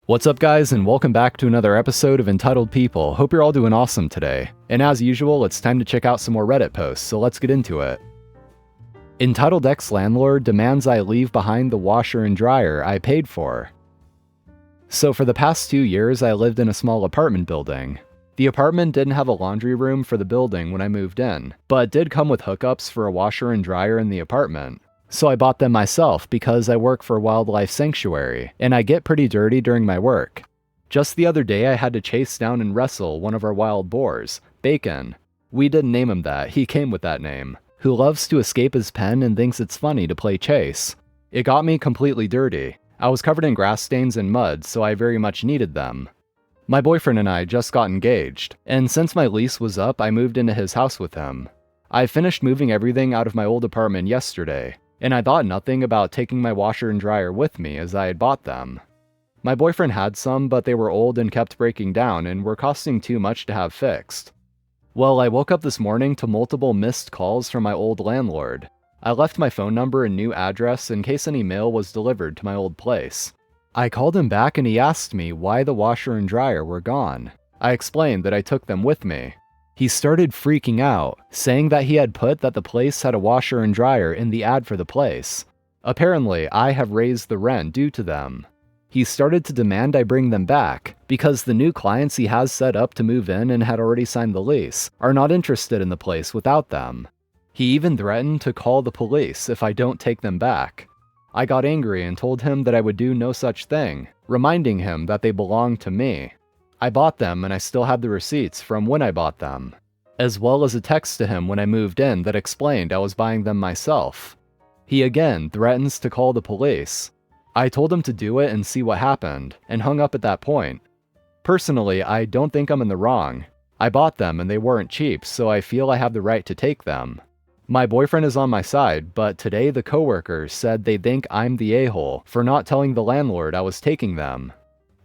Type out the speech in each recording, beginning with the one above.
What's up, guys, and welcome back to another episode of Entitled People. Hope you're all doing awesome today. And as usual, it's time to check out some more Reddit posts, so let's get into it. Entitled ex-landlord demands I leave behind the washer and dryer I paid for. So for the past 2 years, I lived in a small apartment building. The apartment didn't have a laundry room for the building when I moved in, but did come with hookups for a washer and dryer in the apartment. So I bought them myself because I work for a wildlife sanctuary, and I get pretty dirty during my work. Just the other day I had to chase down and wrestle one of our wild boars, Bacon. We didn't name him that, he came with that name, who loves to escape his pen and thinks it's funny to play chase. It got me completely dirty. I was covered in grass stains and mud, so I very much needed them. My boyfriend and I just got engaged, and since my lease was up, I moved into his house with him. I finished moving everything out of my old apartment yesterday, and I thought nothing about taking my washer and dryer with me as I had bought them. My boyfriend had some, but they were old and kept breaking down and were costing too much to have fixed. Well, I woke up this morning to multiple missed calls from my old landlord. I left my phone number and new address in case any mail was delivered to my old place. I called him back and he asked me why the washer and dryer were gone. I explained that I took them with me. He started freaking out, saying that he had put that the place had a washer and dryer in the ad for the place. Apparently, I have raised the rent due to them. He started to demand I bring them back, because the new clients he has set up to move in and had already signed the lease are not interested in the place without them. He even threatened to call the police if I don't take them back. I got angry and told him that I would do no such thing, reminding him that they belonged to me. I bought them and I still had the receipts from when I bought them, as well as a text to him when I moved in that explained I was buying them myself. He again threatens to call the police. I told him to do it and see what happened, and hung up at that point. Personally, I don't think I'm in the wrong. I bought them and they weren't cheap, so I feel I have the right to take them. My boyfriend is on my side, but today the coworkers said they think I'm the a-hole for not telling the landlord I was taking them.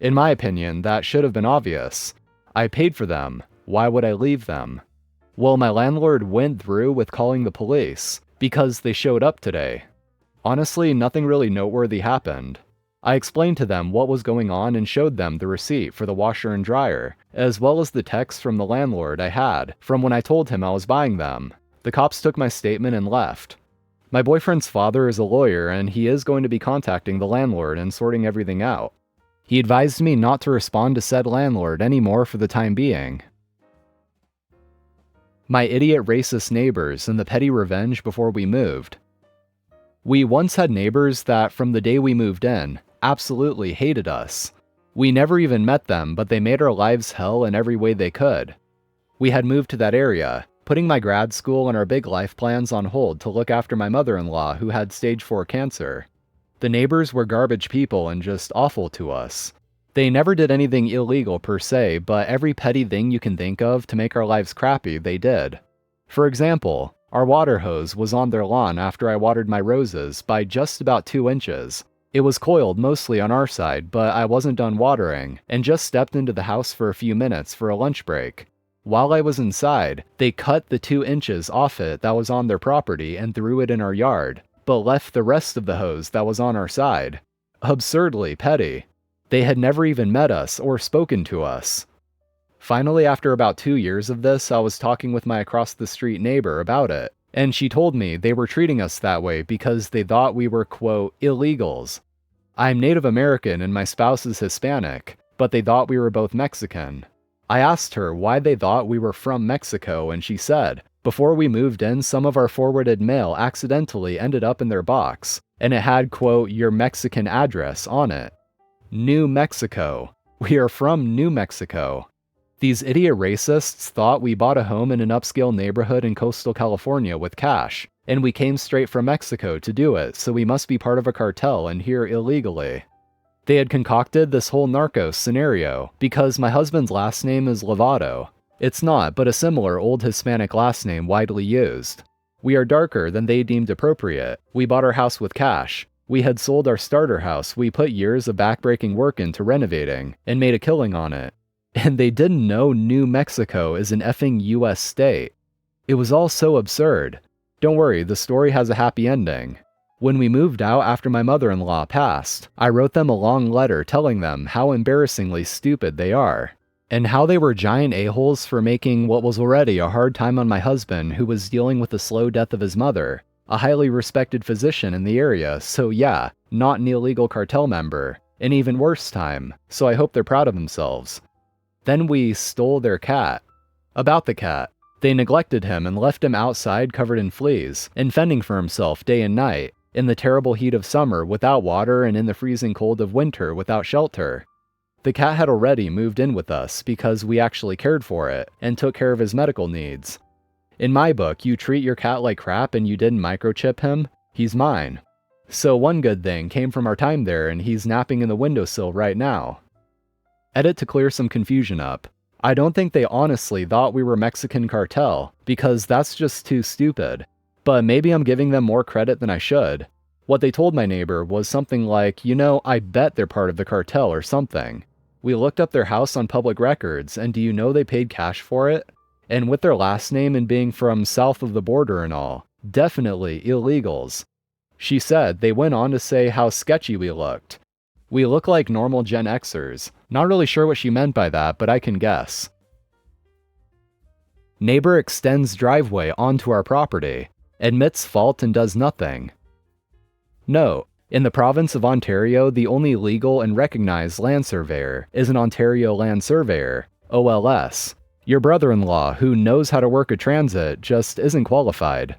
In my opinion, that should have been obvious. I paid for them. Why would I leave them? Well, my landlord went through with calling the police, because they showed up today. Honestly, nothing really noteworthy happened. I explained to them what was going on and showed them the receipt for the washer and dryer, as well as the text from the landlord I had from when I told him I was buying them. The cops took my statement and left. My boyfriend's father is a lawyer and he is going to be contacting the landlord and sorting everything out. He advised me not to respond to said landlord anymore for the time being. My idiot racist neighbors and the petty revenge before we moved. We once had neighbors that, from the day we moved in, absolutely hated us. We never even met them, but they made our lives hell in every way they could. We had moved to that area, putting my grad school and our big life plans on hold to look after my mother-in-law who had stage 4 cancer. The neighbors were garbage people and just awful to us. They never did anything illegal per se, but every petty thing you can think of to make our lives crappy, they did. For example, our water hose was on their lawn after I watered my roses by just about 2 inches. It was coiled mostly on our side, but I wasn't done watering, and just stepped into the house for a few minutes for a lunch break. While I was inside, they cut the 2 inches off it that was on their property and threw it in our yard, but left the rest of the hose that was on our side. Absurdly petty. They had never even met us or spoken to us. Finally, after about 2 years of this, I was talking with my across-the-street neighbor about it, and she told me they were treating us that way because they thought we were, quote, illegals. I'm Native American and my spouse is Hispanic, but they thought we were both Mexican. I asked her why they thought we were from Mexico, and she said, before we moved in, some of our forwarded mail accidentally ended up in their box, and it had, quote, your Mexican address on it. New Mexico. We are from New Mexico. These idiot racists thought we bought a home in an upscale neighborhood in coastal California with cash, and we came straight from Mexico to do it, so we must be part of a cartel and here illegally. They had concocted this whole narcos scenario because my husband's last name is Lovato. It's not, but a similar old Hispanic last name widely used. We are darker than they deemed appropriate. We bought our house with cash. We had sold our starter house we put years of backbreaking work into renovating, and made a killing on it. And they didn't know New Mexico is an effing US state. It was all so absurd. Don't worry, the story has a happy ending. When we moved out after my mother-in-law passed, I wrote them a long letter telling them how embarrassingly stupid they are, and how they were giant a-holes for making what was already a hard time on my husband, who was dealing with the slow death of his mother, a highly respected physician in the area, so yeah, not an illegal cartel member, an even worse time, so I hope they're proud of themselves. Then we stole their cat. About the cat, they neglected him and left him outside covered in fleas, and fending for himself day and night, in the terrible heat of summer without water and in the freezing cold of winter without shelter. The cat had already moved in with us because we actually cared for it and took care of his medical needs. In my book, you treat your cat like crap and you didn't microchip him, he's mine. So one good thing came from our time there, and he's napping in the windowsill right now. Edit to clear some confusion up. I don't think they honestly thought we were Mexican cartel, because that's just too stupid. But maybe I'm giving them more credit than I should. What they told my neighbor was something like, I bet they're part of the cartel or something. We looked up their house on public records, and do you know they paid cash for it? And with their last name and being from south of the border and all, definitely illegals. She said they went on to say how sketchy we looked. We look like normal Gen Xers. Not really sure what she meant by that, but I can guess. Neighbor extends driveway onto our property, admits fault and does nothing. Note, in the province of Ontario, the only legal and recognized land surveyor is an Ontario Land Surveyor, OLS. Your brother-in-law, who knows how to work a transit, just isn't qualified.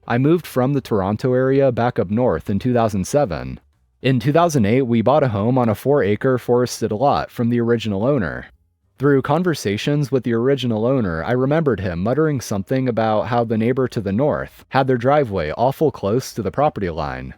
I moved from the Toronto area back up north in 2007. In 2008, we bought a home on a 4-acre forested lot from the original owner. Through conversations with the original owner, I remembered him muttering something about how the neighbor to the north had their driveway awful close to the property line.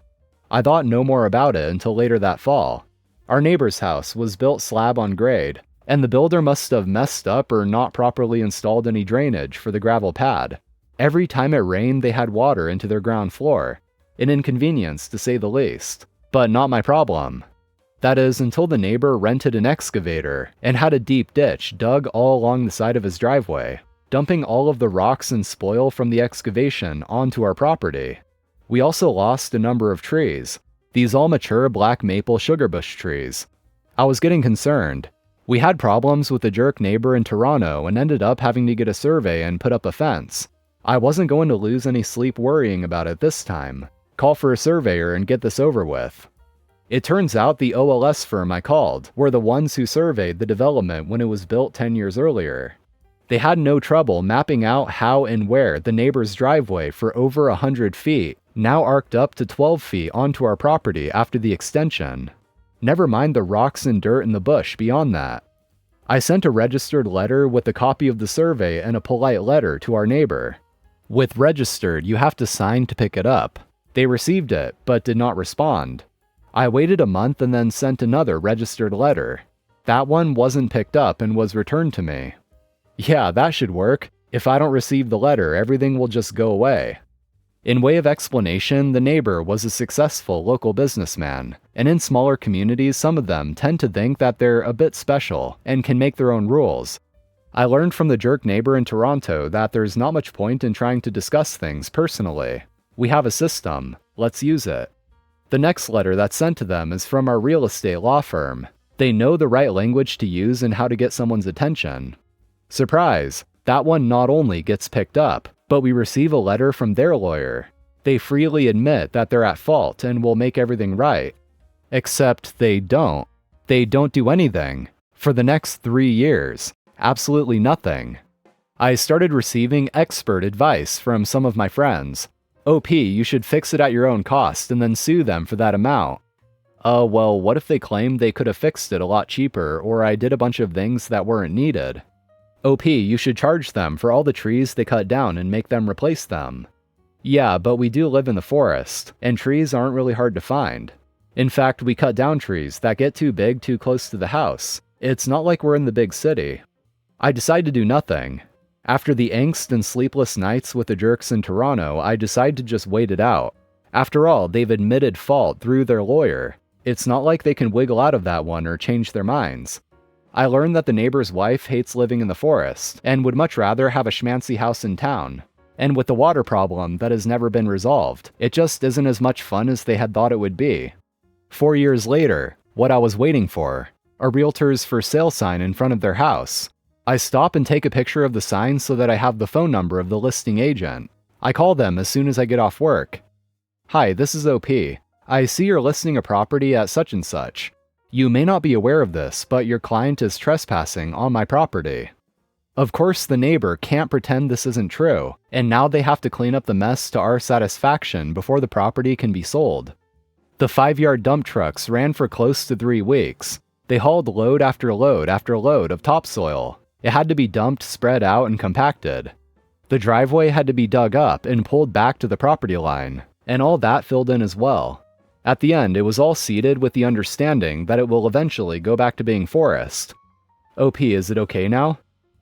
I thought no more about it until later that fall. Our neighbor's house was built slab on grade, and the builder must have messed up or not properly installed any drainage for the gravel pad. Every time it rained, they had water into their ground floor. An inconvenience, to say the least, but not my problem. That is, until the neighbor rented an excavator and had a deep ditch dug all along the side of his driveway, dumping all of the rocks and spoil from the excavation onto our property. We also lost a number of trees, these all mature black maple sugarbush trees. I was getting concerned. We had problems with a jerk neighbor in Toronto and ended up having to get a survey and put up a fence. I wasn't going to lose any sleep worrying about it this time. Call for a surveyor and get this over with. It turns out the OLS firm I called were the ones who surveyed the development when it was built 10 years earlier. They had no trouble mapping out how and where the neighbor's driveway for over 100 feet now arced up to 12 feet onto our property after the extension. Never mind the rocks and dirt in the bush beyond that. I sent a registered letter with a copy of the survey and a polite letter to our neighbor. With registered, you have to sign to pick it up. They received it, but did not respond. I waited a month and then sent another registered letter. That one wasn't picked up and was returned to me. Yeah, that should work. If I don't receive the letter, everything will just go away. In way of explanation, the neighbor was a successful local businessman, and in smaller communities, some of them tend to think that they're a bit special and can make their own rules. I learned from the jerk neighbor in Toronto that there's not much point in trying to discuss things personally. We have a system. Let's use it. The next letter that's sent to them is from our real estate law firm. They know the right language to use and how to get someone's attention. Surprise! That one not only gets picked up, but we receive a letter from their lawyer. They freely admit that they're at fault and will make everything right. Except they don't. They don't do anything. For the next 3 years. Absolutely nothing. I started receiving expert advice from some of my friends. OP, you should fix it at your own cost and then sue them for that amount. Well, what if they claimed they could have fixed it a lot cheaper, or I did a bunch of things that weren't needed? OP, you should charge them for all the trees they cut down and make them replace them. Yeah, but we do live in the forest, and trees aren't really hard to find. In fact, we cut down trees that get too big too close to the house. It's not like we're in the big city. I decide to do nothing. After the angst and sleepless nights with the jerks in Toronto, I decide to just wait it out. After all, they've admitted fault through their lawyer. It's not like they can wiggle out of that one or change their minds. I learned that the neighbor's wife hates living in the forest and would much rather have a schmancy house in town. And with the water problem that has never been resolved, it just isn't as much fun as they had thought it would be. 4 years later, what I was waiting for, a realtor's for sale sign in front of their house. I stop and take a picture of the sign so that I have the phone number of the listing agent. I call them as soon as I get off work. Hi, this is OP. I see you're listing a property at such and such. You may not be aware of this, but your client is trespassing on my property. Of course, the neighbor can't pretend this isn't true, and now they have to clean up the mess to our satisfaction before the property can be sold. The 5-yard dump trucks ran for close to 3 weeks. They hauled load after load after load of topsoil. It had to be dumped, spread out, and compacted. The driveway had to be dug up and pulled back to the property line, and all that filled in as well. At the end, it was all seeded with the understanding that it will eventually go back to being forest. OP, is it okay now?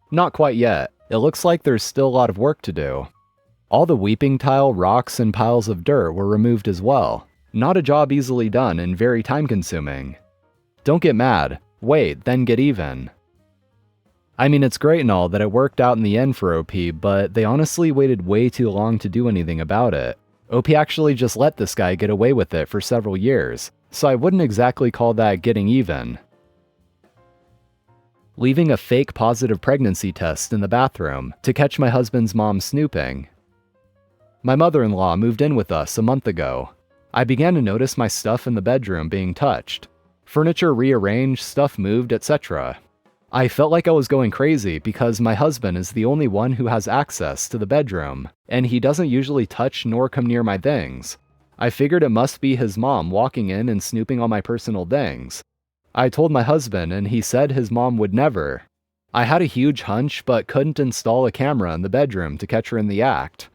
Not quite yet. It looks like there's still a lot of work to do. All the weeping tile, rocks, and piles of dirt were removed as well. Not a job easily done and very time-consuming. Don't get mad. Wait, then get even. I mean, it's great and all that it worked out in the end for OP, but they honestly waited way too long to do anything about it. OP actually just let this guy get away with it for several years, so I wouldn't exactly call that getting even. Leaving a fake positive pregnancy test in the bathroom to catch my husband's mom snooping. My mother-in-law moved in with us a month ago. I began to notice my stuff in the bedroom being touched. Furniture rearranged, stuff moved, etc. I felt like I was going crazy because my husband is the only one who has access to the bedroom, and he doesn't usually touch nor come near my things. I figured it must be his mom walking in and snooping on my personal things. I told my husband, and he said his mom would never. I had a huge hunch but couldn't install a camera in the bedroom to catch her in the act.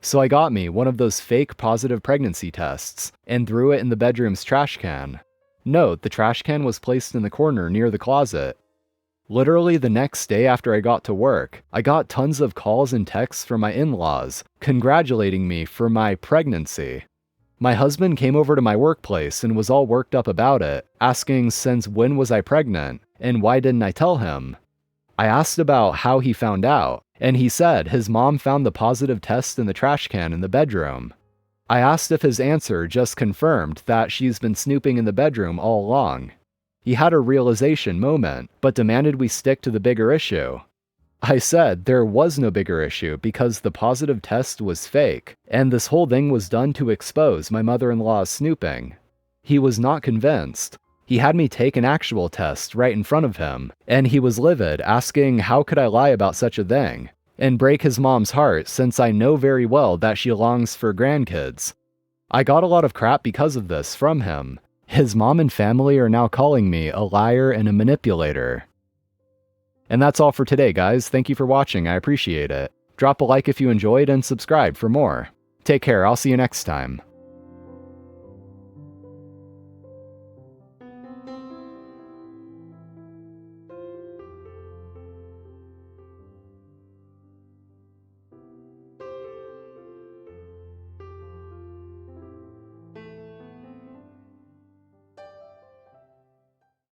So I got me one of those fake positive pregnancy tests and threw it in the bedroom's trash can. Note, the trash can was placed in the corner near the closet. Literally the next day after I got to work, I got tons of calls and texts from my in-laws congratulating me for my pregnancy. My husband came over to my workplace and was all worked up about it, asking since when was I pregnant and why didn't I tell him. I asked about how he found out, and he said his mom found the positive test in the trash can in the bedroom. I asked if his answer just confirmed that she's been snooping in the bedroom all along. He had a realization moment, but demanded we stick to the bigger issue. I said there was no bigger issue because the positive test was fake, and this whole thing was done to expose my mother-in-law's snooping. He was not convinced. He had me take an actual test right in front of him, and he was livid, asking how could I lie about such a thing, and break his mom's heart since I know very well that she longs for grandkids. I got a lot of crap because of this from him. His mom and family are now calling me a liar and a manipulator. And that's all for today, guys. Thank you for watching. I appreciate it. Drop a like if you enjoyed and subscribe for more. Take care. I'll see you next time.